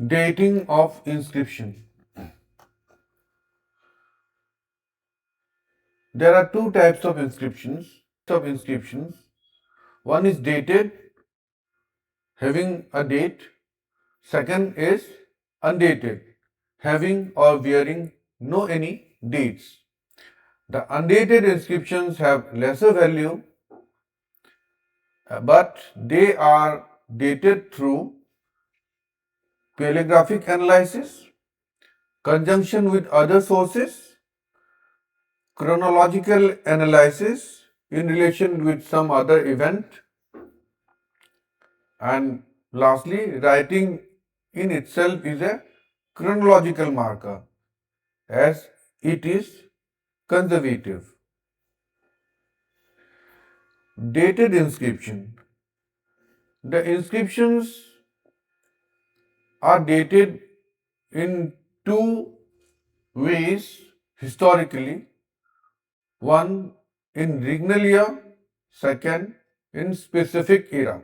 Dating of inscription. There are two types of inscriptions. One is dated, having a date. Second is undated, having or wearing no any dates. The undated inscriptions have lesser value, but they are dated through paleographic analysis, conjunction with other sources, chronological analysis in relation with some other event, and lastly, writing in itself is a chronological marker as it is conservative. Dated inscription. The inscriptions are dated in two ways historically. One in regnal year, second in specific era.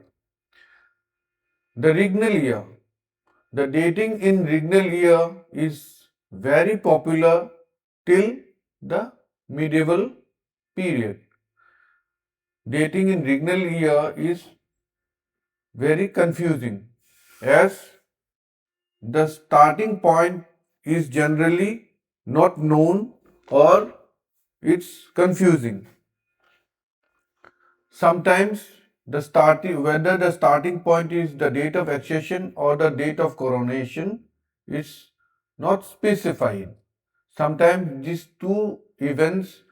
The regnal year. The dating in regnal year is very popular till the medieval period. Dating in regnal year is very confusing as the starting point is generally not known or it's confusing. Sometimes whether the starting point is the date of accession or the date of coronation is not specified. Sometimes these two events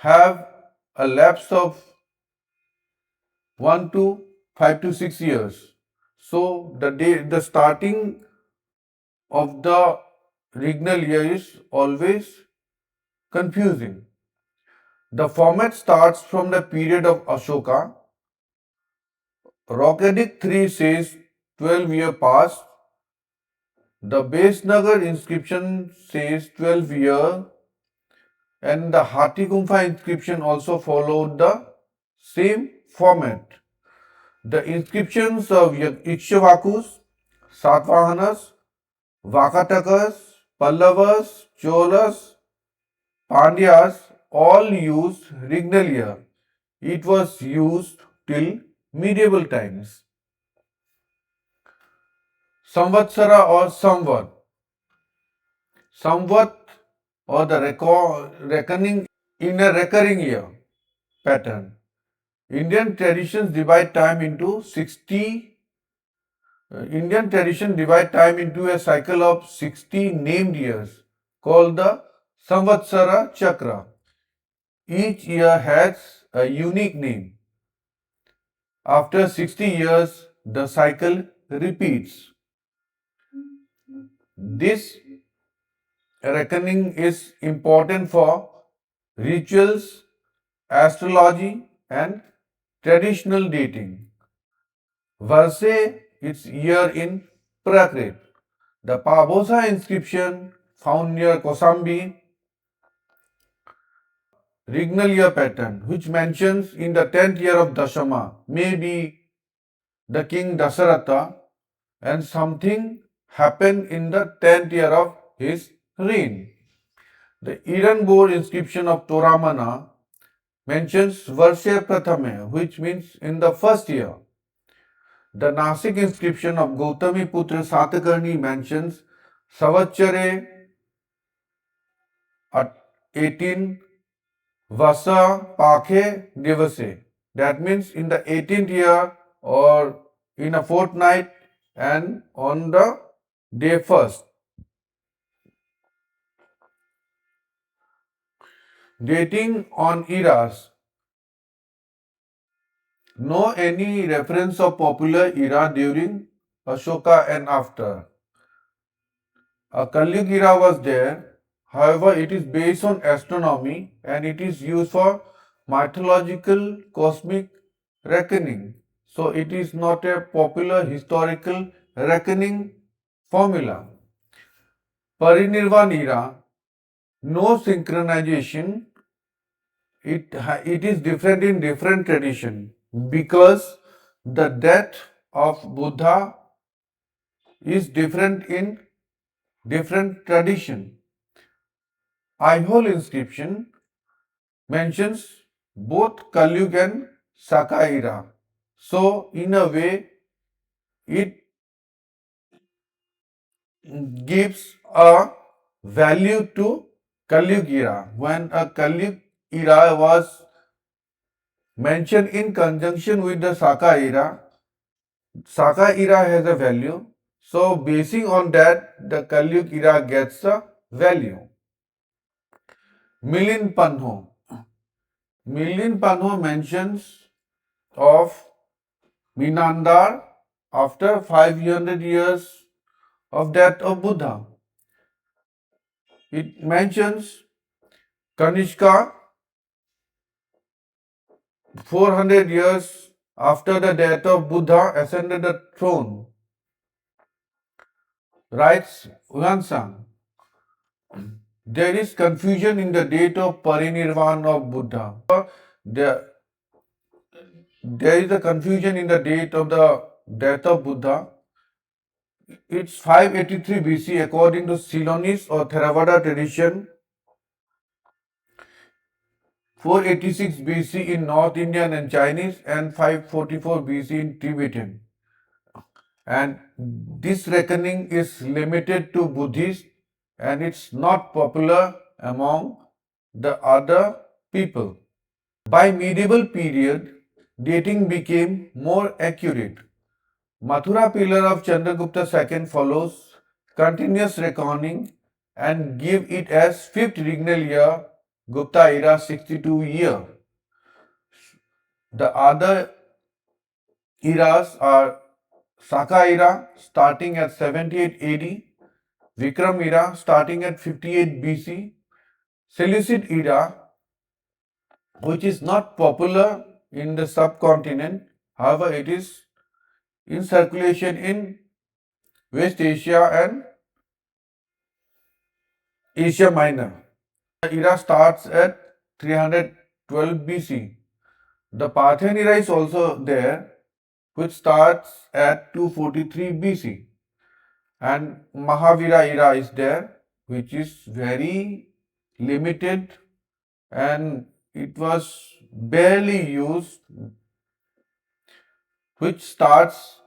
have a lapse of 1 to 5 to 6 years. So the starting of the regnal year is always confusing. The format starts from the period of Ashoka. Rock Edict 3 says 12 years passed. The base Nagar inscription says 12 years, and the Hati Gumpha inscription also followed the same format. The inscriptions of Ikshvakus, Satvahanas, Vakatakas, Pallavas, Cholas, Pandyas all used regnal year. It was used till medieval times. Samvatsara or Samvat. Samvat or the reckoning in a recurring year pattern. Indian tradition divide time into a cycle of 60 named years called the Samvatsara Chakra. Each year has a unique name. After 60 years, the cycle repeats. This reckoning is important for rituals, astrology, and traditional dating. Varse, its year in Prakrit. The Pabosa inscription found near Kosambi, regnal year pattern, which mentions in the 10th year of Dashama, may be the king Dasaratha, and something happened in the 10th year of his reign. The Iranbor inscription of Toramana mentions Varshe Prathame, which means in the first year. The Nasik inscription of Gautami Putra Satakarni mentions Savachare at 18 Vasa Pakhe Devase. That means in the 18th year or in a fortnight and on the day first. Dating on eras. No any reference of popular era during Ashoka and after. A Kalyug era was there. However, it is based on astronomy and it is used for mythological cosmic reckoning. So it is not a popular historical reckoning formula. Parinirvan era, no synchronization. It is different in different tradition because the death of Buddha is different in different tradition. Aihole inscription mentions both Kalyug and Saka era. So, in a way, it gives a value to Kalyug era. When a Kalyug era was mentioned in conjunction with the Saka era has a value. So, basing on that, the Kalyug era gets a value. Milin Panho. Milin Panho mentions of Minandar after 500 years of death of Buddha. It mentions Kanishka 400 years after the death of Buddha ascended the throne. Writes Huansang, there is confusion in the date of parinirvana of Buddha. There, there is a confusion in the date of the death of Buddha. It's 583 BC according to Ceylonese or Theravada tradition, 486 BC in North Indian and Chinese, and 544 BC in Tibetan. And this reckoning is limited to Buddhists and it's not popular among the other people. By medieval period, dating became more accurate. Mathura pillar of Chandragupta II follows continuous reckoning and give it as 5th regnal year, Gupta era 62 year. The other eras are Saka era starting at 78 AD, Vikram era starting at 58 BC, Seleucid era, which is not popular in the subcontinent, however, it is in circulation in West Asia and Asia Minor. The era starts at 312 BC. The Parthian era is also there, which starts at 243 BC. And Mahavira era is there, which is very limited and it was barely used, which starts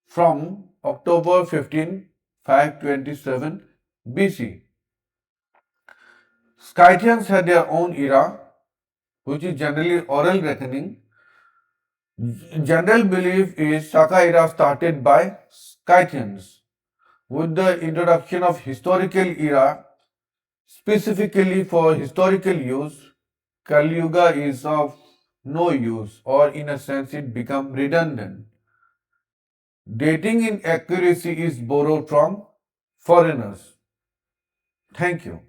from October 15, 527 BC. Scythians had their own era, which is generally oral reckoning. General belief is Saka era started by Scythians. With the introduction of historical era, specifically for historical use, Kali Yuga is of no use, or in a sense it become redundant. Dating in accuracy is borrowed from foreigners. Thank you.